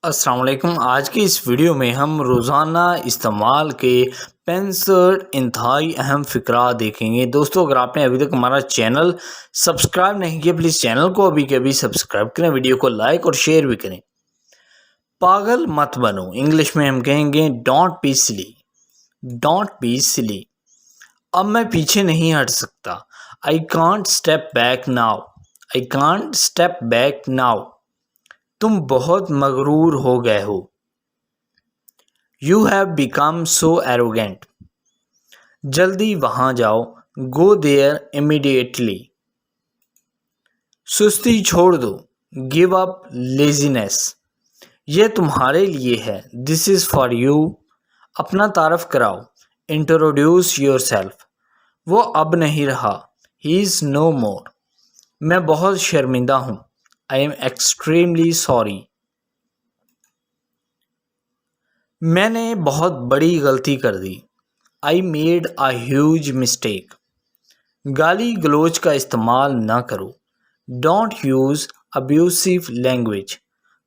अस्सलाम वालेकुम। आज की इस वीडियो में हम रोज़ाना इस्तेमाल के 65 इंतहाई अहम फ़िकरा देखेंगे। दोस्तों, अगर आपने अभी तक हमारा चैनल सब्सक्राइब नहीं किया, प्लीज़ चैनल को अभी के अभी सब्सक्राइब करें, वीडियो को लाइक और शेयर भी करें। पागल मत बनो, इंग्लिश में हम कहेंगे don't be silly. Don't be silly. अब मैं पीछे नहीं हट सकता। I can't step back now. I can't step back now. तुम बहुत मगरूर हो गए हो। You have become so arrogant. जल्दी वहां जाओ। Go there immediately. सुस्ती छोड़ दो। Give up laziness. यह तुम्हारे लिए है। This is for you. अपना तारफ कराओ। Introduce yourself. वो अब नहीं रहा। ही इज नो मोर। मैं बहुत शर्मिंदा हूँ। I am extremely sorry. मैंने बहुत बड़ी गलती कर दी। I made a huge mistake. गाली गलोच का इस्तेमाल ना करो। Don't use abusive language.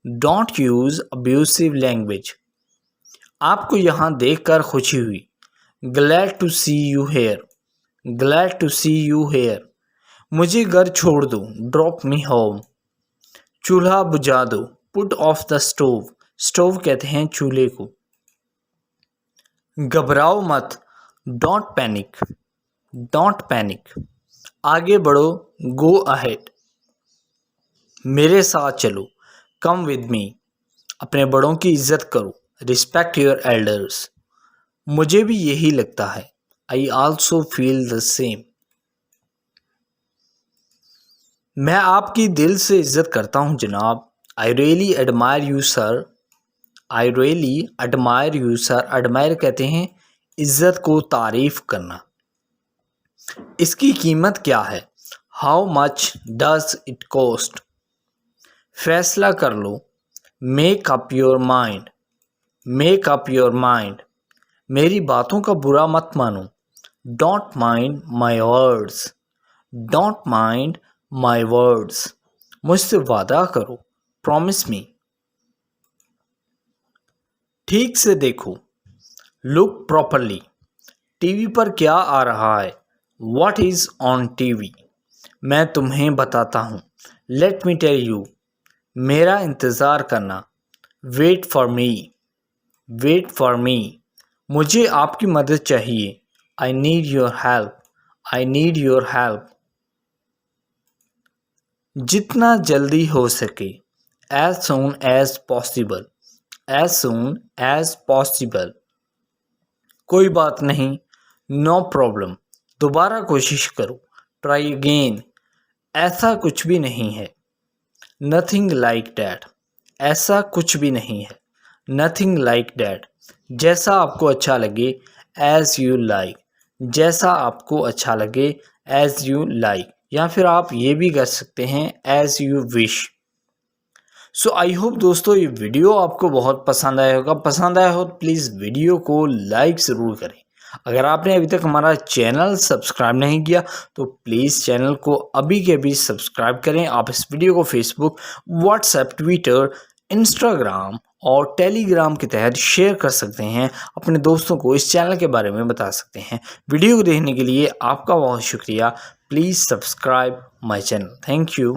Don't use abusive language. आपको यहाँ देखकर खुशी हुई। Glad to see you here. Glad to see you here. मुझे घर छोड़ दो। Drop me home. चूल्हा बुझा दो। Put off the stove. Stove कहते हैं चूल्हे को। घबराओ मत। Don't panic. Don't panic. आगे बढ़ो। Go ahead. मेरे साथ चलो। Come with me. अपने बड़ों की इज्जत करो। Respect your elders. मुझे भी यही लगता है। I also feel the same. मैं आपकी दिल से इज्जत करता हूँ जनाब। I really admire you sir. I really admire you sir. Admire कहते हैं इज्जत को तारीफ करना। इसकी कीमत क्या है? How much does it cost? फैसला कर लो। Make up your mind. Make up your mind. मेरी बातों का बुरा मत मानो। Don't mind my words. Don't mind my words. मुझसे वादा करो। Promise me. ठीक से देखो। Look properly. टीवी पर क्या आ रहा है? What is on TV? मैं तुम्हें बताता हूँ। Let me tell you. मेरा इंतज़ार करना। Wait for me. Wait for me. मुझे आपकी मदद चाहिए। I need your help. I need your help. जितना जल्दी हो सके। As soon as possible. As soon as possible. कोई बात नहीं। No problem. दोबारा कोशिश करो। Try again. ऐसा कुछ भी नहीं है। Nothing like that. ऐसा कुछ भी नहीं है। Nothing like that. जैसा आपको अच्छा लगे। As you like. जैसा आपको अच्छा लगे। As you like. या फिर आप ये भी कर सकते हैं as you wish. So I hope दोस्तों ये वीडियो आपको बहुत पसंद आया होगा। पसंद आया हो तो प्लीज़ वीडियो को लाइक ज़रूर करें। अगर आपने अभी तक हमारा चैनल सब्सक्राइब नहीं किया तो प्लीज़ चैनल को अभी के अभी सब्सक्राइब करें। आप इस वीडियो को फेसबुक, व्हाट्सएप, ट्विटर, इंस्टाग्राम और टेलीग्राम के तहत शेयर कर सकते हैं। अपने दोस्तों को इस चैनल के बारे में बता सकते हैं। वीडियो को देखने के लिए आपका बहुत शुक्रिया। Please subscribe my channel. Thank you.